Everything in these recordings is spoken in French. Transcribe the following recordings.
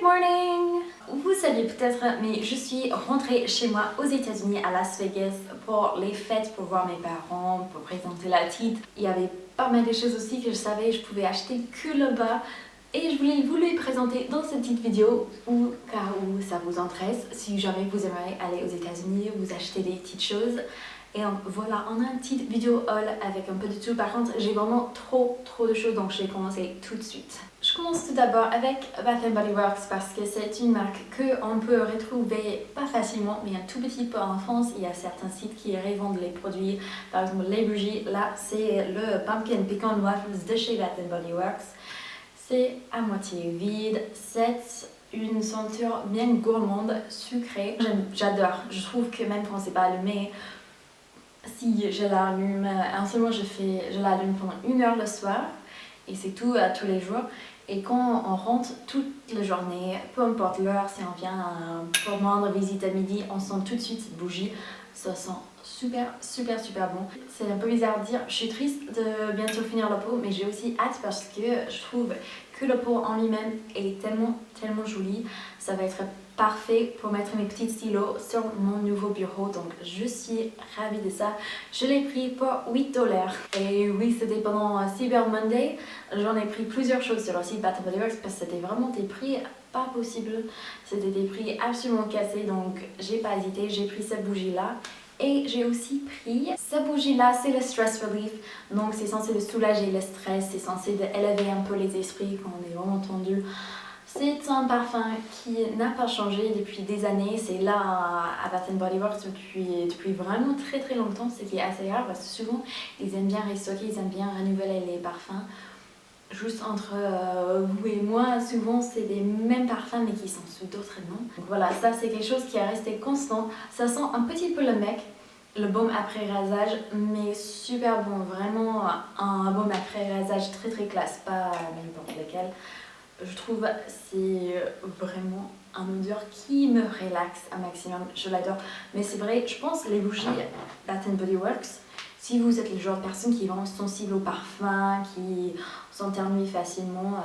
morning! Vous saviez peut-être, mais je suis rentrée chez moi aux États-Unis à Las Vegas pour les fêtes, pour voir mes parents, pour présenter la titre. Il y avait pas mal de choses aussi que je savais je pouvais acheter que là-bas. Et je voulais vous les présenter dans cette petite vidéo au cas où ça vous intéresse. Si jamais vous aimeriez aller aux États-Unis, vous acheter des petites choses. Et voilà, on a une petite vidéo haul avec un peu de tout. Par contre, j'ai vraiment trop de choses, donc je vais commencer tout de suite. Je commence tout d'abord avec Bath & Body Works parce que c'est une marque qu'on peut retrouver pas facilement, mais un tout petit peu en France. Il y a certains sites qui revendent les produits, par exemple les bougies. Là, c'est le Pumpkin Pecan Waffles de chez Bath & Body Works. C'est à moitié vide, c'est une senteur bien gourmande, sucrée. J'adore, je trouve que même quand c'est pas allumé, si je l'allume, en ce moment je l'allume pendant 1 heure le soir et c'est tout tous les jours. Et quand on rentre toute la journée, peu importe l'heure, si on vient pour rendre visite à midi, on sent tout de suite cette bougie. Ça sent super bon. C'est un peu bizarre de dire, je suis triste de bientôt finir le pot, mais j'ai aussi hâte parce que je trouve que le pot en lui-même est tellement joli. Ça va être parfait pour mettre mes petits stylos sur mon nouveau bureau, donc je suis ravie de ça. Je l'ai pris pour 8 $. Et oui, c'était pendant Cyber Monday. J'en ai pris plusieurs choses sur le site Bath & Body Works parce que c'était vraiment des prix pas possibles. C'était des prix absolument cassés, donc j'ai pas hésité, j'ai pris cette bougie là. Et j'ai aussi pris cette bougie là, c'est le Stress Relief, donc c'est censé de soulager le stress, c'est censé d'élever un peu les esprits quand on est vraiment tendu. C'est un parfum qui n'a pas changé depuis des années, c'est là à Bath & Body Works depuis vraiment très longtemps, ce qui est assez rare parce que souvent ils aiment bien restocker, ils aiment bien renouveler les parfums. Juste entre vous et moi, souvent c'est les mêmes parfums mais qui sont sous d'autres noms. Donc voilà, ça c'est quelque chose qui est resté constant. Ça sent un petit peu le mec, le baume après rasage, mais super bon. Vraiment un baume après rasage très classe, pas n'importe lequel. Je trouve c'est vraiment un odeur qui me relaxe un maximum, je l'adore. Mais c'est vrai, je pense les bougies Bath & Body Works, si vous êtes le genre de personne qui est vraiment sensible au parfum, qui s'ennuie facilement,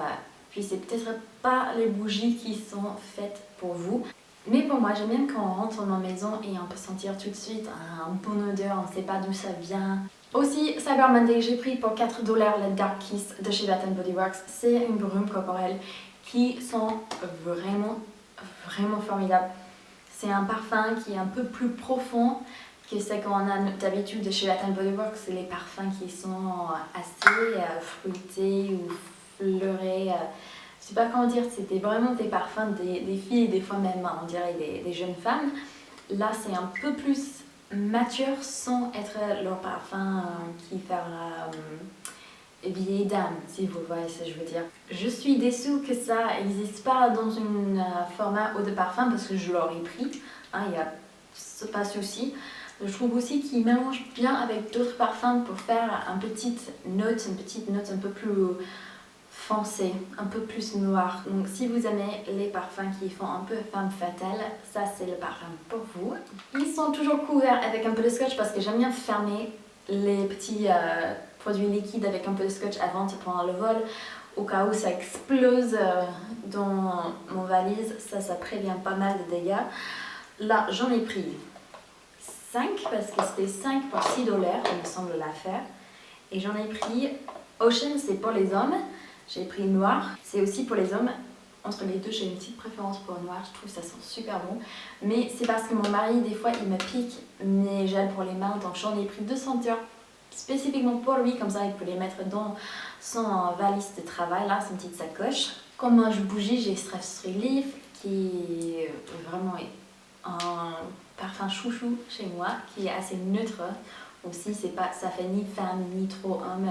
puis c'est peut-être pas les bougies qui sont faites pour vous. Mais pour moi, j'aime bien quand on rentre dans ma maison et on peut sentir tout de suite un bon odeur, on ne sait pas d'où ça vient. Aussi, Cyber Monday, j'ai pris pour 4 $ le Dark Kiss de chez Bath & Body Works. C'est une brume corporelle qui sent vraiment formidable. C'est un parfum qui est un peu plus profond que ce qu'on a d'habitude de chez Bath & Body Works. C'est les parfums qui sont assez fruités ou fleurés. Je sais pas comment dire, c'était vraiment des parfums des filles, des fois même on dirait des jeunes femmes. Là, c'est un peu plus mature sans être leur parfum qui fera vieille dame, si vous voyez ce que je veux dire. Je suis déçue que ça n'existe pas dans un format eau de parfum parce que je l'aurais pris, il n'y a pas de souci. Je trouve aussi qu'il mélange bien avec d'autres parfums pour faire une petite note un peu plus foncée, un peu plus noire. Donc si vous aimez les parfums qui font un peu femme fatale, ça c'est le parfum pour vous. Ils sont toujours couverts avec un peu de scotch parce que j'aime bien fermer les petits produits liquides avec un peu de scotch avant de prendre le vol. Au cas où ça explose dans mon valise, ça prévient pas mal de dégâts. Là j'en ai pris 5 parce que c'était 5 pour 6 $, il me semble l'affaire. Et j'en ai pris Ocean, c'est pour les hommes. J'ai pris noir, c'est aussi pour les hommes. Entre les deux, j'ai une petite préférence pour le noir, je trouve que ça sent super bon. Mais c'est parce que mon mari, des fois, il me pique mes gels pour les mains, donc j'en ai pris 2 senteurs spécifiquement pour lui, comme ça il peut les mettre dans son valise de travail, là, son petite sacoche. Comme je bougie, j'ai Stress Relief, qui vraiment est un parfum chouchou chez moi, qui est assez neutre aussi, ça fait ni femme ni trop homme,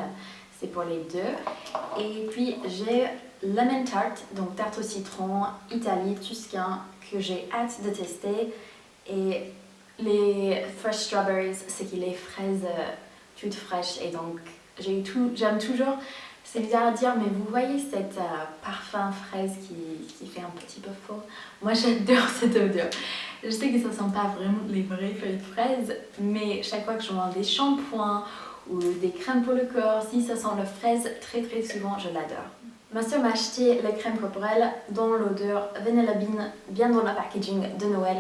c'est pour les deux. Et puis j'ai Lemon Tart, donc tarte au citron, Italie, Tuscan, que j'ai hâte de tester. Et les Fresh Strawberries, c'est qu'il est fraises toutes fraîches, et donc j'aime toujours. C'est bizarre à dire, mais vous voyez cette parfum fraise qui fait un petit peu faux. Moi j'adore cette odeur. Je sais que ça sent pas vraiment les vraies feuilles de fraise, mais chaque fois que je vends des shampoings ou des crèmes pour le corps, si ça sent la fraise très souvent, je l'adore. Ma soeur m'a acheté la crème corporelle dont l'odeur Vanilla Bean, bien dans le packaging de Noël.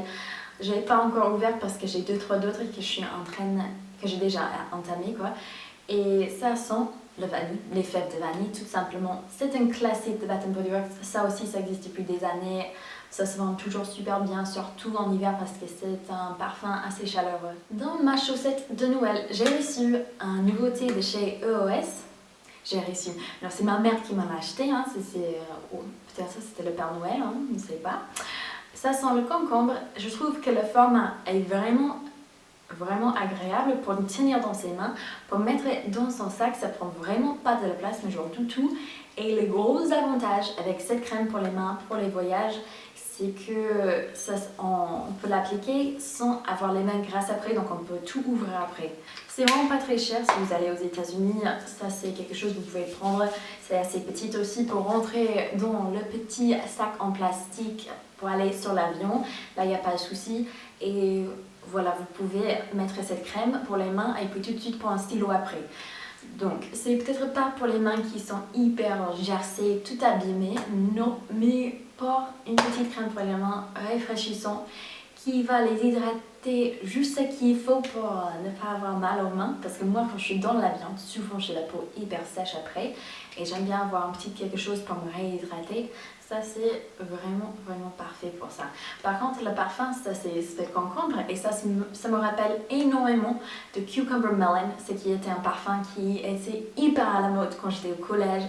Je l'ai pas encore ouvert parce que j'ai 2-3 d'autres que je suis en train, que j'ai déjà entamé quoi. Et ça sent le vanille, les fèves de vanille tout simplement. C'est un classique de Bath Body Works, ça aussi ça existe depuis des années. Ça se vend toujours super bien, surtout en hiver parce que c'est un parfum assez chaleureux. Dans ma chaussette de Noël, j'ai reçu une nouveauté de chez EOS. J'ai reçu. Alors c'est ma mère qui m'en a acheté, hein. Peut-être ça c'était le Père Noël, hein, je ne sais pas. Ça sent le concombre. Je trouve que le format est vraiment agréable pour le tenir dans ses mains, pour mettre dans son sac, ça prend vraiment pas de la place, mais genre tout. Et le gros avantage avec cette crème pour les mains, pour les voyages, c'est que on peut l'appliquer sans avoir les mains grasses après, donc on peut tout ouvrir après. C'est vraiment pas très cher si vous allez aux États-Unis, ça c'est quelque chose que vous pouvez prendre. C'est assez petit aussi pour rentrer dans le petit sac en plastique pour aller sur l'avion, là il n'y a pas de souci. Et voilà, vous pouvez mettre cette crème pour les mains et puis tout de suite prendre un stylo après. Donc, c'est peut-être pas pour les mains qui sont hyper gercées, tout abîmées, non, mais pour une petite crème pour les mains rafraîchissante qui va les hydrater juste ce qu'il faut pour ne pas avoir mal aux mains. Parce que moi, quand je suis dans l'avion, souvent j'ai la peau hyper sèche après et j'aime bien avoir un petit quelque chose pour me réhydrater. Ça, c'est vraiment parfait pour ça. Par contre, le parfum, ça c'est concombre et ça me rappelle énormément de Cucumber Melon, ce qui était un parfum qui était hyper à la mode quand j'étais au collège.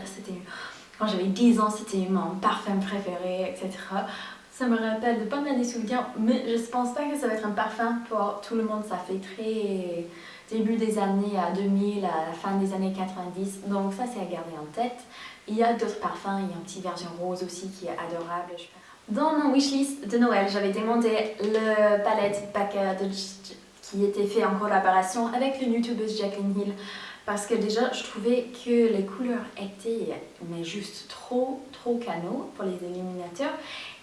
Quand j'avais 10 ans, c'était mon parfum préféré, etc. Ça me rappelle de pas mal des souvenirs, mais je pense pas que ça va être un parfum pour tout le monde. Ça fait très début des années 2000, à la fin des années 90, donc ça c'est à garder en tête. Il y a d'autres parfums, il y a une petite version rose aussi qui est adorable. Dans mon wishlist de Noël, j'avais demandé le palette Packer qui était fait en collaboration avec le youtubeuse Jacqueline Hill. Parce que déjà, je trouvais que les couleurs étaient mais juste trop canaux pour les illuminateurs.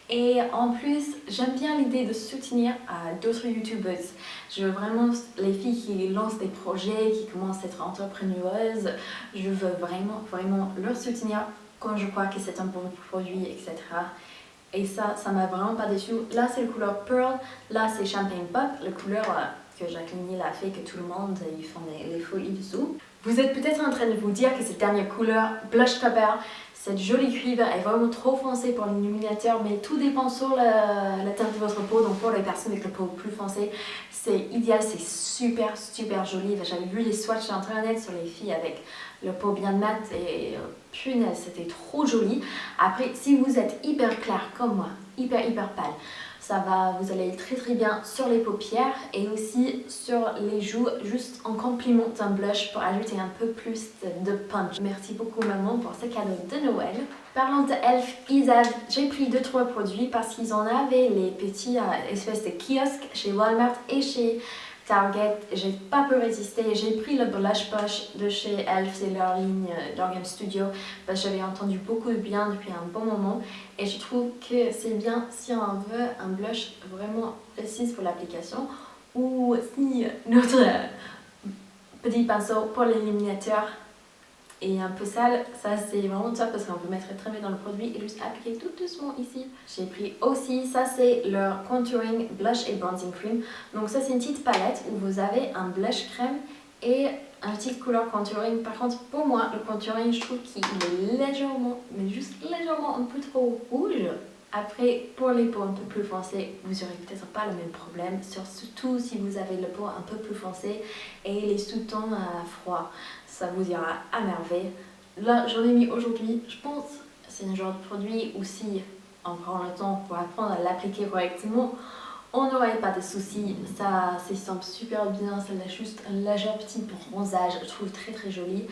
Et en plus, j'aime bien l'idée de soutenir d'autres youtubeuses. Je veux vraiment les filles qui lancent des projets, qui commencent à être entrepreneureuses. Je veux vraiment leur soutenir quand je crois que c'est un bon produit, etc. Et ça m'a vraiment pas déçu. Là, c'est la couleur Pearl. Là, c'est Champagne Pop, la couleur que Jacqueline Hill a fait, que tout le monde, ils font les folies dessous. Vous êtes peut-être en train de vous dire que cette dernière couleur, Blush Copper, cette jolie cuivre est vraiment trop foncée pour l'illuminateur, mais tout dépend sur la teinte de votre peau. Donc pour les personnes avec la peau plus foncée, c'est idéal, c'est super joli. J'avais vu les swatchs sur internet sur les filles avec la peau bien mat et punaise, c'était trop joli. Après, si vous êtes hyper clair comme moi, hyper pâle, ça va, vous allez très bien sur les paupières et aussi sur les joues, juste en complément d'un blush pour ajouter un peu plus de punch. Merci beaucoup maman pour ce cadeau de Noël. Parlant de Elf, j'ai pris 2-3 produits parce qu'ils en avaient les petits espèces de kiosques chez Walmart et chez Target. J'ai pas pu résister, j'ai pris le blush push de chez Elf, c'est leur ligne d'Organ Studio, parce que j'avais entendu beaucoup de bien depuis un bon moment et je trouve que c'est bien si on veut un blush vraiment précis pour l'application ou si notre petit pinceau pour l'illuminateur est un peu sale, ça c'est vraiment top parce qu'on peut mettre très bien dans le produit et juste appliquer tout doucement ici. J'ai pris aussi, ça c'est leur Contouring Blush et Bronzing Cream. Donc ça c'est une petite palette où vous avez un blush crème et un petit couleur contouring. Par contre pour moi le contouring je trouve qu'il est légèrement, mais juste légèrement un peu trop rouge. Après pour les peaux un peu plus foncées, vous n'aurez peut-être pas le même problème, surtout si vous avez la peau un peu plus foncée et les sous-tons froids. Ça vous ira à merveille. Là, j'en ai mis aujourd'hui. Je pense que c'est un genre de produit où si on prend le temps pour apprendre à l'appliquer correctement, on n'aurait pas de soucis. Ça s'estompe super bien. Ça a juste un léger petit bronzage. Je trouve très joli.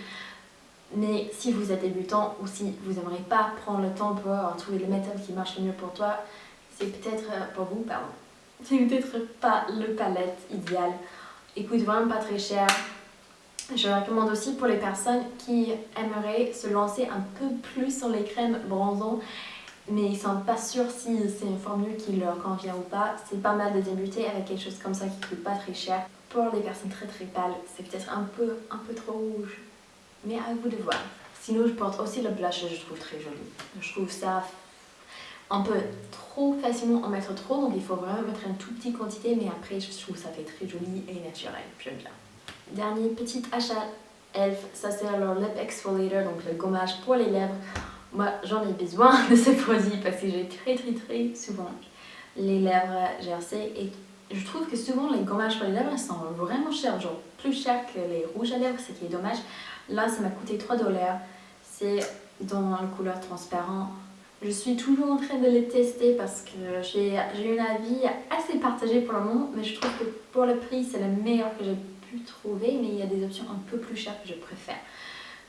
Mais si vous êtes débutant ou si vous n'aimeriez pas prendre le temps pour trouver les méthodes qui marchent le mieux pour toi, c'est peut-être pour vous, pardon. C'est peut-être pas le palette idéal. Il coûte vraiment pas très cher. Je recommande aussi pour les personnes qui aimeraient se lancer un peu plus sur les crèmes bronzantes mais ils ne sont pas sûrs si c'est une formule qui leur convient ou pas. C'est pas mal de débuter avec quelque chose comme ça qui coûte pas très cher. Pour les personnes très pâles, c'est peut-être un peu trop rouge, mais à vous de voir. Sinon, je porte aussi le blush et je trouve très joli. Je trouve ça un peu trop facilement en mettre trop, donc il faut vraiment mettre une toute petite quantité, mais après, je trouve ça fait très joli et naturel. J'aime bien. Dernier petit achat Elf, ça c'est leur Lip Exfoliator, donc le gommage pour les lèvres. Moi, j'en ai besoin de ce produit parce que j'ai très souvent les lèvres gercées et je trouve que souvent les gommages pour les lèvres sont vraiment chers, genre plus chers que les rouges à lèvres, ce qui est dommage. Là, ça m'a coûté 3 $. C'est dans la couleur transparent. Je suis toujours en train de les tester parce que j'ai un avis assez partagé pour le moment, mais je trouve que pour le prix, c'est le meilleur que j'ai pu trouver, mais il y a des options un peu plus chères que je préfère.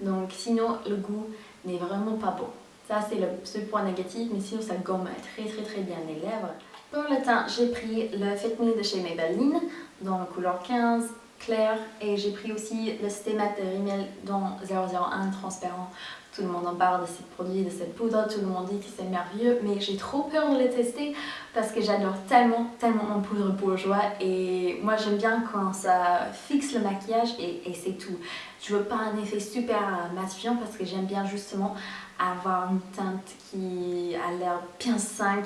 Donc sinon, le goût n'est vraiment pas bon. Ça, c'est le seul point négatif, mais sinon, ça gomme très bien les lèvres. Pour le teint, j'ai pris le Fit Me de chez Maybelline dans la couleur 15 clair et j'ai pris aussi le Stay Matte de Rimmel dans 001 transparent. Tout le monde en parle de ces produits, de cette poudre, tout le monde dit que c'est merveilleux, mais j'ai trop peur de les tester parce que j'adore tellement mon poudre bourgeois et moi j'aime bien quand ça fixe le maquillage et c'est tout. Je veux pas un effet super matifiant parce que j'aime bien justement avoir une teinte qui a l'air bien sain,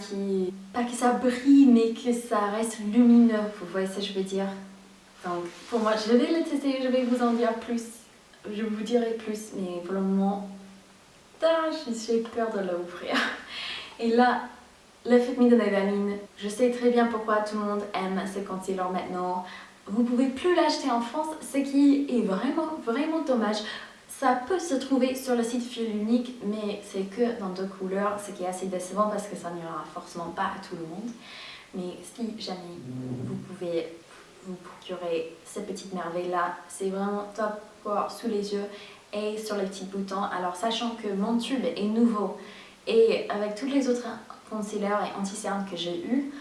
pas que ça brille mais que ça reste lumineux, vous voyez ce que je veux dire. Donc pour moi, je vais le tester, je vais vous en dire plus, je vous dirai plus, mais pour le moment, j'ai peur de l'ouvrir. Et là, le Fit Me de Maybelline, je sais très bien pourquoi tout le monde aime ce concealer maintenant. Vous pouvez plus l'acheter en France, ce qui est vraiment dommage. Ça peut se trouver sur le site Fil Unique, mais c'est que dans 2 couleurs, ce qui est assez décevant parce que ça n'ira forcément pas à tout le monde. Mais si jamais vous pouvez vous procurer cette petite merveille-là, c'est vraiment top pour sous les yeux et sur les petits boutons. Alors sachant que mon tube est nouveau et avec tous les autres concealers et anti-cernes que j'ai eu,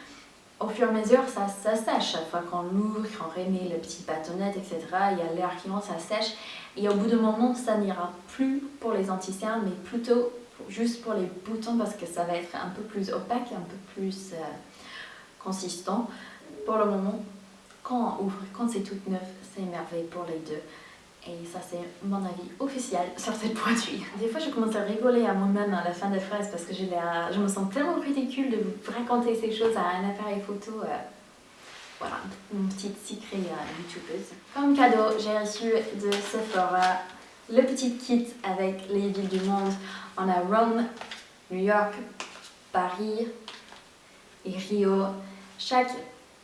au fur et à mesure ça sèche. Chaque fois qu'on l'ouvre, qu'on remet le petit bâtonnet, etc., il y a l'air qui monte, ça sèche. Et au bout d'un moment, ça n'ira plus pour les anti-cernes, mais plutôt juste pour les boutons parce que ça va être un peu plus opaque, un peu plus consistant. Pour le moment, quand on ouvre, quand c'est tout neuf, c'est une merveille pour les deux. Et ça, c'est mon avis officiel sur ce produit. Des fois, je commence à rigoler à moi-même à la fin des phrases parce que je me sens tellement ridicule de vous raconter ces choses à un appareil photo. Voilà, une petite secret youtubeuse. Comme cadeau, j'ai reçu de Sephora le petit kit avec les villes du monde. On a Rome, New York, Paris et Rio. Chaque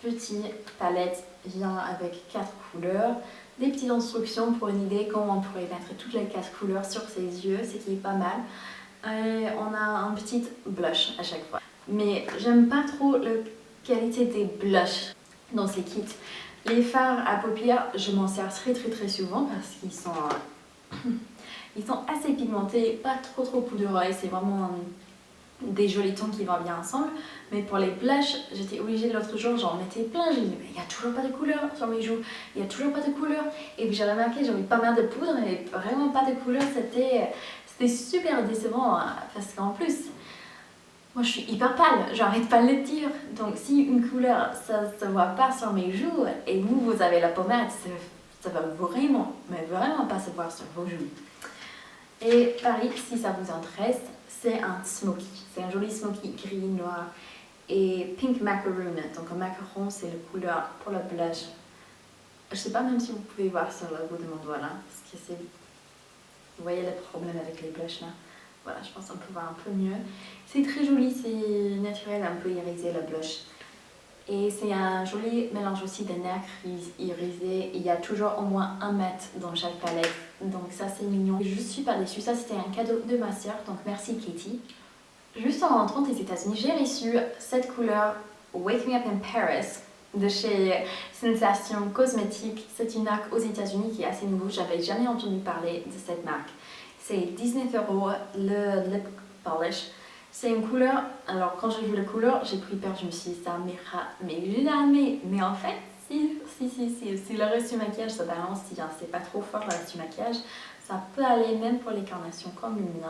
petite palette vient avec 4 couleurs. Des petites instructions pour une idée comment on pourrait mettre toutes les 4 couleurs sur ses yeux, ce qui est pas mal. Et on a un petit blush à chaque fois. Mais j'aime pas trop la qualité des blushs dans ces kits. Les fards à paupières, je m'en sers très souvent parce qu'ils sont assez pigmentés, pas trop poudreux, c'est vraiment des jolis tons qui vont bien ensemble. Mais pour les blushs, j'étais obligée l'autre jour, j'en mettais plein, j'ai dit mais il n'y a toujours pas de couleur sur mes joues, il n'y a toujours pas de couleur. Et puis j'ai remarqué, j'avais pas mal de poudre et vraiment pas de couleur, c'était super décevant parce qu'en plus, moi je suis hyper pâle, j'arrête pas de le dire. Donc si une couleur, ça se voit pas sur mes joues et vous avez la pommade, ça va vraiment pas se voir sur vos joues. Et pareil, si ça vous intéresse, c'est un smoky. C'est un joli smoky gris, noir et pink macaroon. Donc un macaron, c'est la couleur pour le blush. Je sais pas même si vous pouvez voir sur le bout de mon doigt là, parce que c'est... Vous voyez le problème avec les blushs là. Voilà, je pense qu'on peut voir un peu mieux. C'est très joli, c'est naturel, un peu irisé le blush. Et c'est un joli mélange aussi de nacre irisé. Il y a toujours au moins un mat dans chaque palette. Donc ça c'est mignon. Je suis pas déçue, ça c'était un cadeau de ma soeur, donc merci Katie. Juste en rentrant des États-Unis, j'ai reçu cette couleur Wake Me Up in Paris de chez Sensation Cosmétique. C'est une marque aux États-Unis qui est assez nouveau, j'avais jamais entendu parler de cette marque. C'est 19 € le lip polish. C'est une couleur, alors quand j'ai vu la couleur, j'ai pris peur, je me suis dit ça m'ira, mais jamais. Mais en fait, si le reste du maquillage ça balance, si c'est pas trop fort le reste du maquillage, ça peut aller même pour les carnations comme une.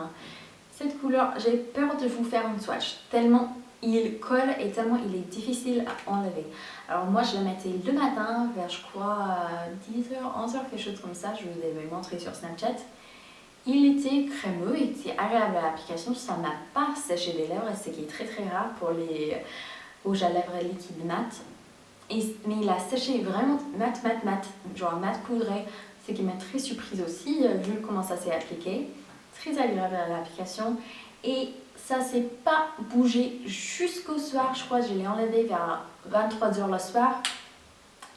Cette couleur, j'ai peur de vous faire une swatch, tellement il colle et tellement il est difficile à enlever. Alors moi je la mettais le matin vers je crois 10h, 11h, quelque chose comme ça, je vous avais montré sur Snapchat. Il était crémeux, il était agréable à l'application, ça m'a pas séché les lèvres, ce qui est très rare pour les rouges à lèvres liquides mat. Mais il a séché vraiment mat, genre mat poudré, ce qui m'a très surprise aussi, vu comment ça s'est appliqué. Très agréable à l'application. Et ça s'est pas bougé jusqu'au soir, je crois que je l'ai enlevé vers 23h le soir.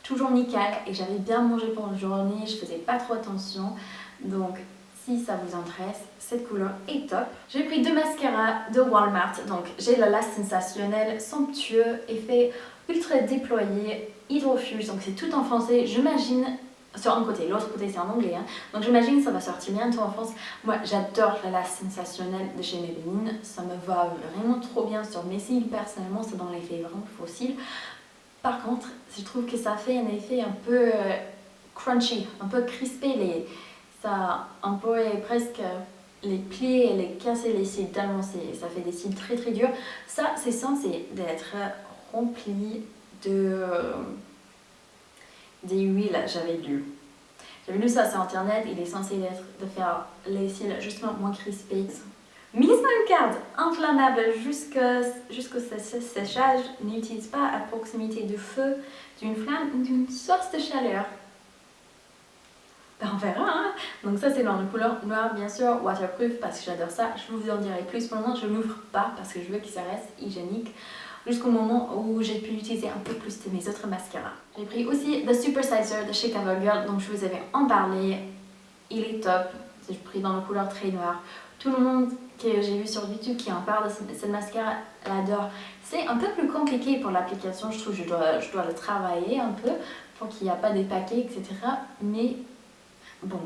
Toujours nickel, et j'avais bien mangé pendant la journée, je faisais pas trop attention. Donc si ça vous intéresse, cette couleur est top. J'ai pris 2 mascaras de Walmart, donc j'ai le Lash Sensationnel somptueux, effet ultra déployé, hydrofuge, donc c'est tout en français, j'imagine, sur un côté, l'autre côté c'est en anglais, hein. Donc j'imagine que ça va sortir bientôt en France. Moi j'adore le Lash Sensationnel de chez Maybelline, ça me va vraiment trop bien sur mes cils, personnellement c'est dans l'effet vraiment fossile. Par contre, je trouve que ça fait un effet un peu crunchy, un peu crispé, ça emploie presque les plier et les casser les cils tellement ça fait des cils très durs. Ça, c'est censé d'être rempli des huiles, j'avais lu. J'avais lu ça sur internet, il est censé de faire les cils justement moins crispés. Mise en garde, inflammable jusqu'au séchage, n'utilise pas à proximité du feu, d'une flamme ou d'une source de chaleur. Ben on verra, hein. Donc ça c'est dans la couleur noire bien sûr, waterproof parce que j'adore ça. Je vous en dirai plus. Pour le moment je n'ouvre pas parce que je veux que ça reste hygiénique jusqu'au moment où j'ai pu utiliser un peu plus de mes autres mascaras. J'ai pris aussi le Super Sizer de chez CoverGirl, donc je vous avais en parlé. Il est top, j'ai pris dans la couleur très noire. Tout le monde que j'ai vu sur YouTube qui en parle de cette mascara l'adore. C'est un peu plus compliqué pour l'application, je trouve que je dois le travailler un peu pour qu'il n'y ait pas des paquets, etc. Mais bon,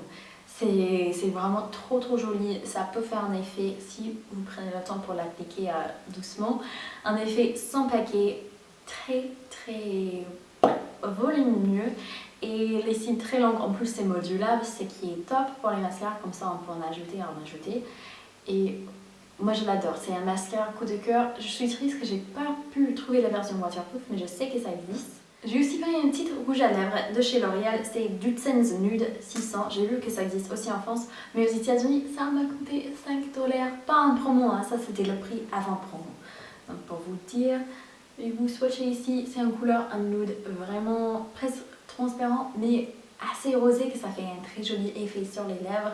c'est vraiment trop joli. Ça peut faire un effet, si vous prenez le temps pour l'appliquer doucement, un effet sans paquet, très volumineux. Et les cils très longs, en plus c'est modulable, ce qui est top pour les mascaras, comme ça on peut en ajouter. Et moi je l'adore, c'est un mascara coup de cœur. Je suis triste que j'ai pas pu trouver la version waterproof, mais je sais que ça existe. J'ai aussi pris une petite rouge à lèvres de chez L'Oréal, c'est Dutsen's Nude 600. J'ai vu que ça existe aussi en France, mais aux États-Unis ça m'a coûté 5 $. Pas en promo, hein. Ça c'était le prix avant promo. Donc pour vous dire, et vous swatchez ici, c'est une couleur, un nude vraiment presque transparent, mais assez rosé que ça fait un très joli effet sur les lèvres.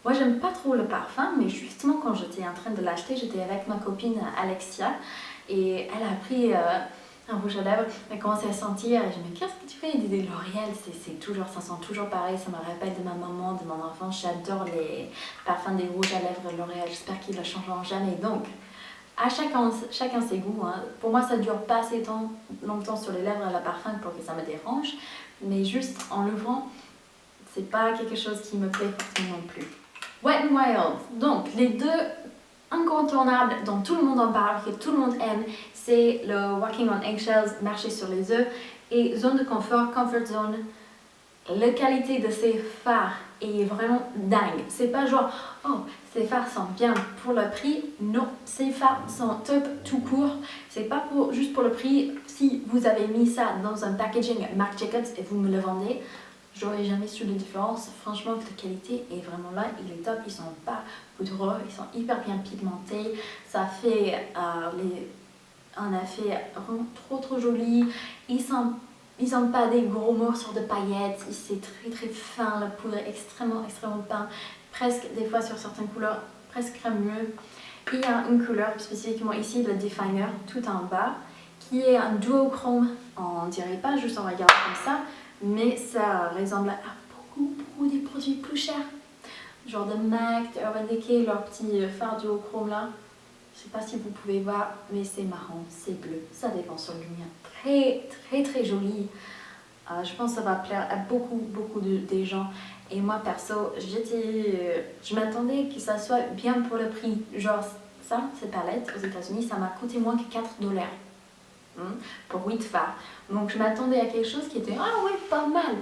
Moi j'aime pas trop le parfum, mais justement quand j'étais en train de l'acheter, j'étais avec ma copine Alexia et elle a pris un rouge à lèvres, elle commençait à sentir et je me dis mais qu'est-ce que tu fais? Elle disait L'Oréal, ça sent toujours pareil, ça me rappelle de ma maman, de mon enfance, j'adore les parfums des rouges à lèvres de L'Oréal, j'espère qu'ils ne changeront jamais. Donc à chacun ses goûts, hein. Pour moi ça ne dure pas assez longtemps sur les lèvres à la parfum pour que ça me dérange, mais juste en l'ouvrant, c'est pas quelque chose qui me plaît forcément non plus. Wet n Wild, donc les deux incontournables dont tout le monde en parle, que tout le monde aime, c'est le Walking on Eggshells, marcher sur les œufs, et Zone de confort, Comfort Zone. La qualité de ces fards est vraiment dingue. C'est pas genre, oh, ces fards sont bien pour le prix. Non, ces fards sont top tout court. C'est pas juste pour le prix. Si vous avez mis ça dans un packaging Marc Jacobs et vous me le vendez, j'aurais jamais su la différence. Franchement, la qualité est vraiment là. Il est top. Ils sont pas poudreux. Ils sont hyper bien pigmentés. Ça fait un effet vraiment trop joli. Ils n'ont pas des gros morceaux de paillettes, c'est très fin, la poudre est extrêmement fin, presque des fois sur certaines couleurs, presque crémeux. Il y a une couleur spécifiquement ici, le Definer, tout en bas, qui est un duochrome, on dirait pas juste en regardant comme ça, mais ça ressemble à beaucoup des produits plus chers, genre de MAC, de Urban Decay, leur petit fard duochrome là. Je sais pas si vous pouvez voir, mais c'est marron, c'est bleu, ça dépend sur le lumière. Très joli. Je pense que ça va plaire à beaucoup des gens. Et moi perso, je m'attendais que ça soit bien pour le prix. Genre ça, cette palette aux États-Unis, ça m'a coûté moins que 4 $. Pour 8 fards. Donc je m'attendais à quelque chose qui était ah ouais, pas mal.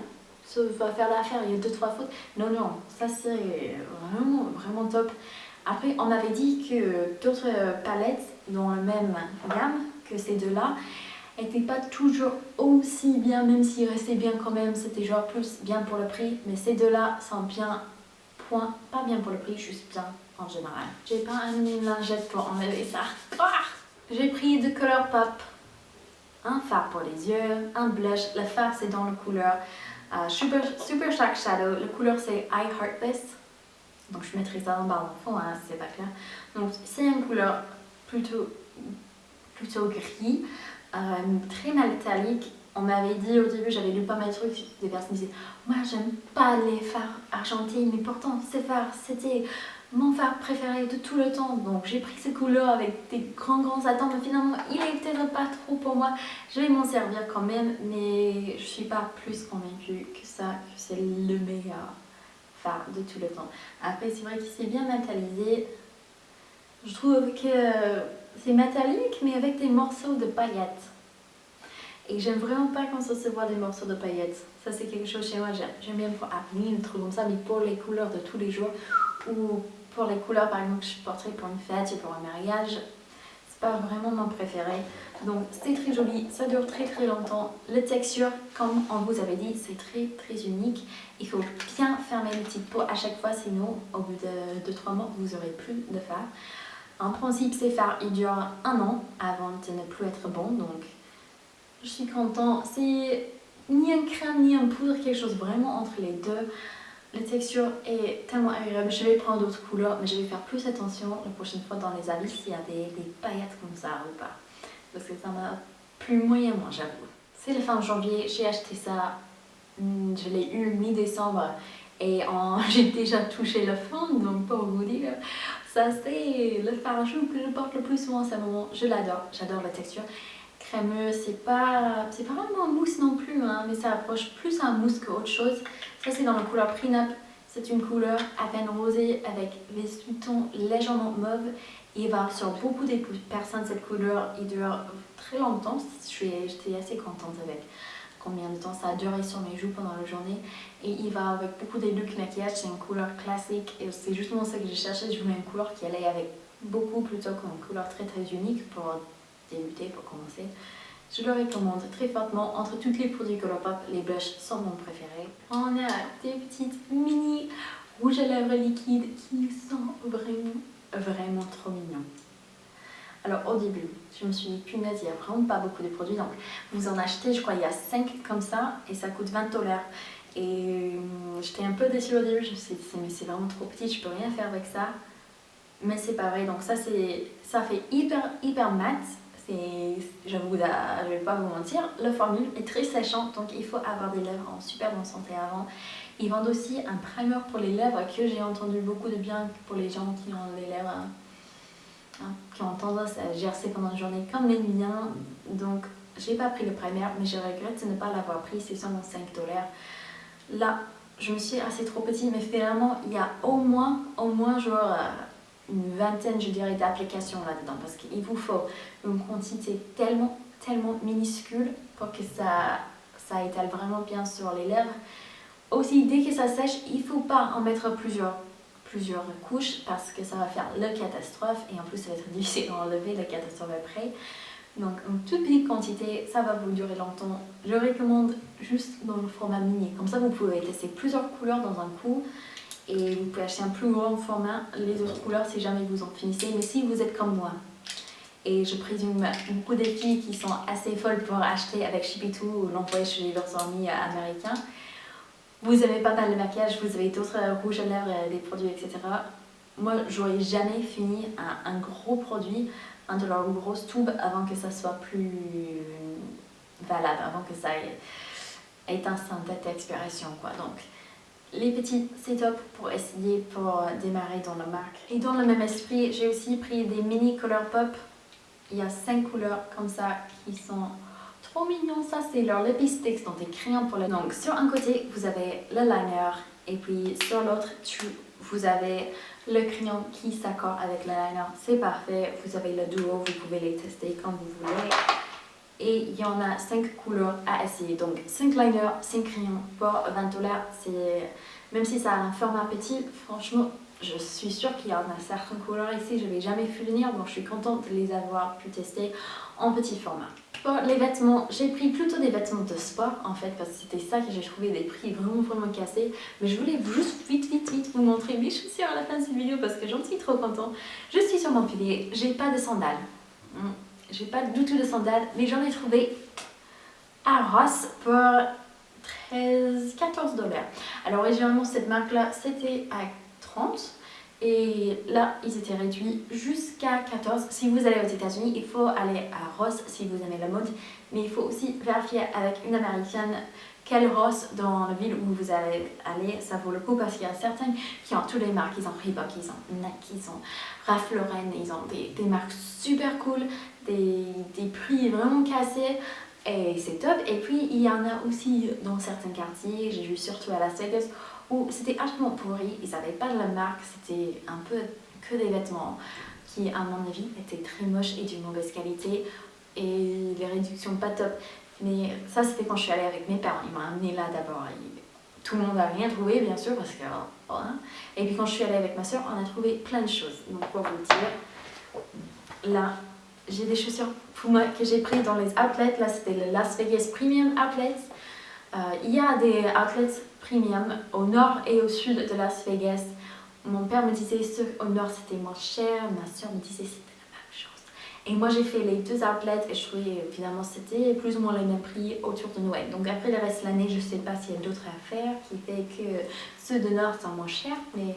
Ça va faire l'affaire, il y a 2-3 fautes. Non, ça c'est vraiment top. Après, on m'avait dit que d'autres palettes dans la même gamme que ces deux-là n'étaient pas toujours aussi bien, même s'ils restaient bien quand même. C'était genre plus bien pour le prix. Mais ces deux-là sont bien point, pas bien pour le prix, juste bien en général. J'ai pas amené une lingette pour enlever ça. Ah, j'ai pris de Colourpop, un fard pour les yeux, un blush. Le fard c'est dans la couleur Super Shark Shadow. La couleur c'est I Heartless. Donc je mettrai ça en barre en fond, hein, si c'est pas clair. Donc c'est une couleur plutôt gris, très métallique. On m'avait dit au début, j'avais lu pas mal de trucs, des personnes disaient moi j'aime pas les fards argentés, mais pourtant ces fards c'était mon fard préféré de tout le temps. Donc j'ai pris ces couleurs avec des grands attentes, mais finalement il est peut-être pas trop pour moi. Je vais m'en servir quand même, mais je suis pas plus convaincue que ça, que c'est le meilleur fard de tout le temps. Après c'est vrai qu'il s'est bien métallisé. Je trouve que c'est métallique mais avec des morceaux de paillettes. Et j'aime vraiment pas quand ça se voit des morceaux de paillettes. Ça c'est quelque chose chez moi, j'aime bien pour Halloween, un truc comme ça, mais pour les couleurs de tous les jours ou pour les couleurs par exemple que je porterai pour une fête ou pour un mariage, c'est pas vraiment mon préféré. Donc c'est très joli, ça dure très longtemps. La texture, comme on vous avait dit, c'est très unique. Il faut bien fermer les petites peaux à chaque fois, sinon au bout de 2-3 mois vous aurez plus de fard. En principe ces fards ils durent 1 an avant de ne plus être bons, donc je suis contente. C'est ni un crème ni un poudre, quelque chose vraiment entre les deux. La texture est tellement agréable. Je vais prendre d'autres couleurs, mais je vais faire plus attention la prochaine fois dans les habits s'il y a des paillettes comme ça ou pas. Parce que ça m'a plu moyennement, j'avoue. C'est la fin janvier, j'ai acheté ça. Je l'ai eu mi-décembre et j'ai déjà touché le fond, donc pour vous dire, ça c'est le fard à cheveux que je porte le plus souvent en ce moment. Je l'adore, j'adore la texture. Crémeux, c'est pas vraiment un mousse non plus, hein, mais ça approche plus à un mousse qu'autre chose. Ça c'est dans la couleur Prenup, c'est une couleur à peine rosée avec les sous-tons légèrement mauve. Il va sur beaucoup des personnes cette couleur, il dure très longtemps. J'étais assez contente avec combien de temps ça a duré sur mes joues pendant la journée. Et il va avec beaucoup des looks maquillage, c'est une couleur classique et c'est justement ça que j'ai cherché. Je voulais une couleur qui allait avec beaucoup plutôt qu'une couleur très unique pour débuter, pour commencer. Je le recommande très fortement. Entre tous les produits Colourpop, les blushs sont mon préféré. On a des petites mini rouges à lèvres liquides qui sont vraiment trop mignons. Alors au début, je me suis dit punaise, il n'y a vraiment pas beaucoup de produits, donc vous en achetez, je crois il y a 5 comme ça et ça coûte 20 $. Et j'étais un peu déçue au début, je me suis dit mais c'est vraiment trop petit, je peux rien faire avec ça. Mais c'est pas vrai, donc ça fait hyper mat. Je vais pas vous mentir, la formule est très séchante, donc il faut avoir des lèvres en super bonne santé avant. Ils vendent aussi un primer pour les lèvres que j'ai entendu beaucoup de bien pour les gens qui ont les lèvres qui ont tendance à gercer pendant la journée comme les miens. Donc j'ai pas pris le primer, mais je regrette de ne pas l'avoir pris, c'est seulement 5 $. Là, je me suis assez trop petite, mais finalement il y a au moins genre une vingtaine, je dirais, d'applications là-dedans, parce qu'il vous faut une quantité tellement minuscule pour que ça étale vraiment bien sur les lèvres. Aussi, dès que ça sèche, il ne faut pas en mettre plusieurs couches parce que ça va faire la catastrophe et en plus ça va être difficile à enlever la catastrophe après. Donc une toute petite quantité, ça va vous durer longtemps. Je recommande juste dans le format mini, comme ça vous pouvez tester plusieurs couleurs dans un coup. Et vous pouvez acheter un plus grand format, les autres couleurs si jamais vous en finissez. Mais si vous êtes comme moi, et je présume beaucoup des filles qui sont assez folles pour acheter avec Shipitu ou l'envoyer chez leurs amis américains, vous avez pas mal de maquillage, vous avez d'autres rouges à lèvres, des produits, etc. Moi, j'aurais jamais fini un gros produit, un de leurs grosses tubes avant que ça soit plus valable, avant que ça ait un synthèse d'expiration, quoi. Donc, les petits, c'est top pour essayer, pour démarrer dans la marque. Et dans le même esprit, j'ai aussi pris des mini Colourpop. Il y a 5 couleurs comme ça qui sont trop mignons. Ça, c'est leur Lippy Sticks, donc des crayons pour les... Donc, sur un côté, vous avez le liner. Et puis, sur l'autre, vous avez le crayon qui s'accorde avec le liner. C'est parfait. Vous avez le duo, vous pouvez les tester comme vous voulez. Et il y en a 5 couleurs à essayer. Donc 5 liners, 5 crayons pour 20 $. Même si ça a un format petit, franchement, je suis sûre qu'il y en a certaines couleurs ici. Je ne vais jamais finir, donc je suis contente de les avoir pu tester en petit format. Pour les vêtements, j'ai pris plutôt des vêtements de sport en fait parce que c'était ça que j'ai trouvé des prix vraiment cassés. Mais je voulais juste vite vous montrer mes chaussures à la fin de cette vidéo parce que j'en suis trop contente. Je suis sur mon pilier, j'ai pas de sandales. J'ai pas du tout de sandales, mais j'en ai trouvé à Ross pour 14 $. Alors originalement cette marque là c'était à 30 et là ils étaient réduits jusqu'à 14. Si vous allez aux États-Unis, il faut aller à Ross si vous aimez la mode, mais il faut aussi vérifier avec une américaine quel Ross dans la ville où vous allez aller, ça vaut le coup parce qu'il y a certaines qui ont toutes les marques, ils ont Reebok, ils ont Nike, ils ont Ralph Lauren, ils ont des marques super cool, des prix vraiment cassés. Et c'est top. Et puis il y en a aussi dans certains quartiers, j'ai vu surtout à Las Vegas, où c'était absolument pourri, ils n'avaient pas de la marque, c'était un peu que des vêtements qui à mon avis étaient très moches et d'une mauvaise qualité et les réductions pas top. Mais ça c'était quand je suis allée avec mes parents, ils m'ont amené là d'abord. Tout le monde n'a rien trouvé bien sûr parce que voilà. Et puis quand je suis allée avec ma soeur, on a trouvé plein de choses. Donc pour vous dire, là j'ai des chaussures Puma que j'ai pris dans les outlets. Là c'était le Las Vegas Premium Outlets. Il y a des outlets premium au nord et au sud de Las Vegas. Mon père me disait ceux au nord c'était moins cher, ma soeur me disait c'était la même chose. Et moi j'ai fait les deux outlets et je trouvais finalement c'était plus ou moins les mêmes prix autour de Noël. Donc après le reste de l'année je sais pas s'il y a d'autres affaires qui fait que ceux de nord sont moins chers, mais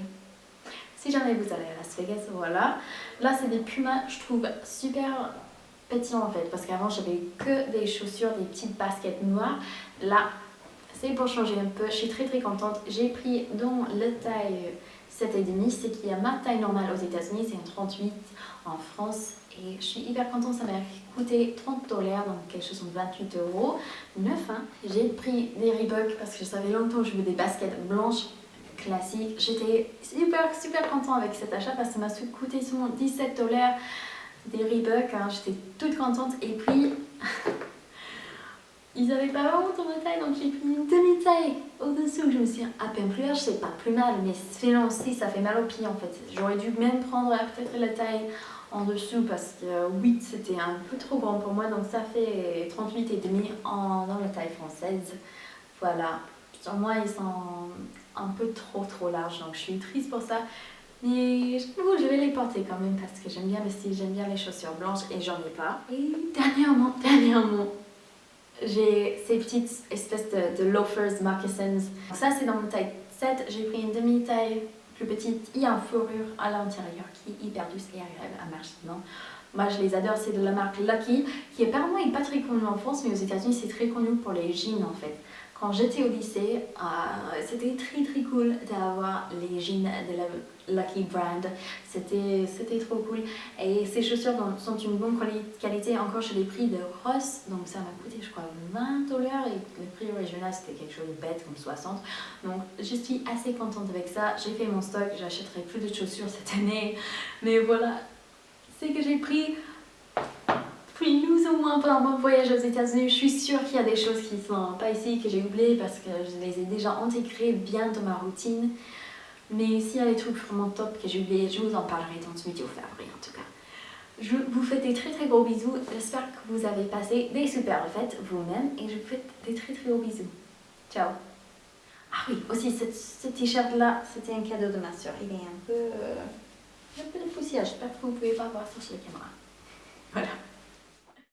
si jamais vous allez à Las Vegas, voilà. Là c'est des Pumas, je trouve super petits en fait, parce qu'avant j'avais que des chaussures, des petites baskets noires. Là c'est pour changer un peu, je suis très contente. J'ai pris dans le taille 7,5, c'est qu'il y a ma taille normale aux États-Unis, c'est un 38 en France. Et je suis hyper contente, ça m'a coûté 30 $, donc quelque chose comme 28 €, neuf. Hein. J'ai pris des Reebok parce que je savais longtemps que je voulais des baskets blanches classiques. J'étais super contente avec cet achat parce que ça m'a coûté seulement 17 $. Des Reebok, hein. J'étais toute contente. Et puis ils n'avaient pas vraiment dans ma taille, donc j'ai pris une demi-taille au-dessous. Je me suis dit, à peine plus large, c'est pas plus mal, mais sinon aussi ça fait mal aux pieds en fait. J'aurais dû même prendre peut-être la taille en dessous parce que 8 c'était un peu trop grand pour moi, donc ça fait 38,5 dans la taille française. Voilà, sur moi ils sont un peu trop larges, donc je suis triste pour ça. Mais je vais les porter quand même parce que j'aime bien le style, j'aime bien les chaussures blanches et j'en ai pas. Et dernièrement, j'ai ces petites espèces de loafers, moccasins. Ça c'est dans mon taille 7, j'ai pris une demi-taille plus petite. Il y a une fourrure à l'intérieur qui est hyper douce et agréable à marcher dedans. Moi je les adore, c'est de la marque Lucky, qui apparemment n'est pas très connue en France, mais aux États-Unis c'est très connu pour les jeans en fait. Quand j'étais au lycée, c'était très cool d'avoir les jeans de la Lucky brand. C'était trop cool. Et ces chaussures sont une bonne qualité. Encore, je l'ai pris de Ross, donc ça m'a coûté, je crois, 20 $ et le prix original c'était quelque chose de bête comme 60. Donc je suis assez contente avec ça. J'ai fait mon stock, j'achèterai plus de chaussures cette année. Mais voilà, c'est que j'ai pris. Puis nous au moins pendant mon voyage aux États-Unis, je suis sûre qu'il y a des choses qui sont pas ici, que j'ai oubliées parce que je les ai déjà intégrées bien dans ma routine. Mais s'il y a des trucs vraiment top que j'ai oubliés, je vous en parlerai dans une vidéo favorite en tout cas. Je vous fais des très gros bisous, j'espère que vous avez passé des super fêtes vous-même et je vous fais des très gros bisous. Ciao. Ah oui, aussi ce t-shirt là, c'était un cadeau de ma soeur, il est un peu de poussière, j'espère que vous ne pouvez pas voir ça sur la caméra. Voilà.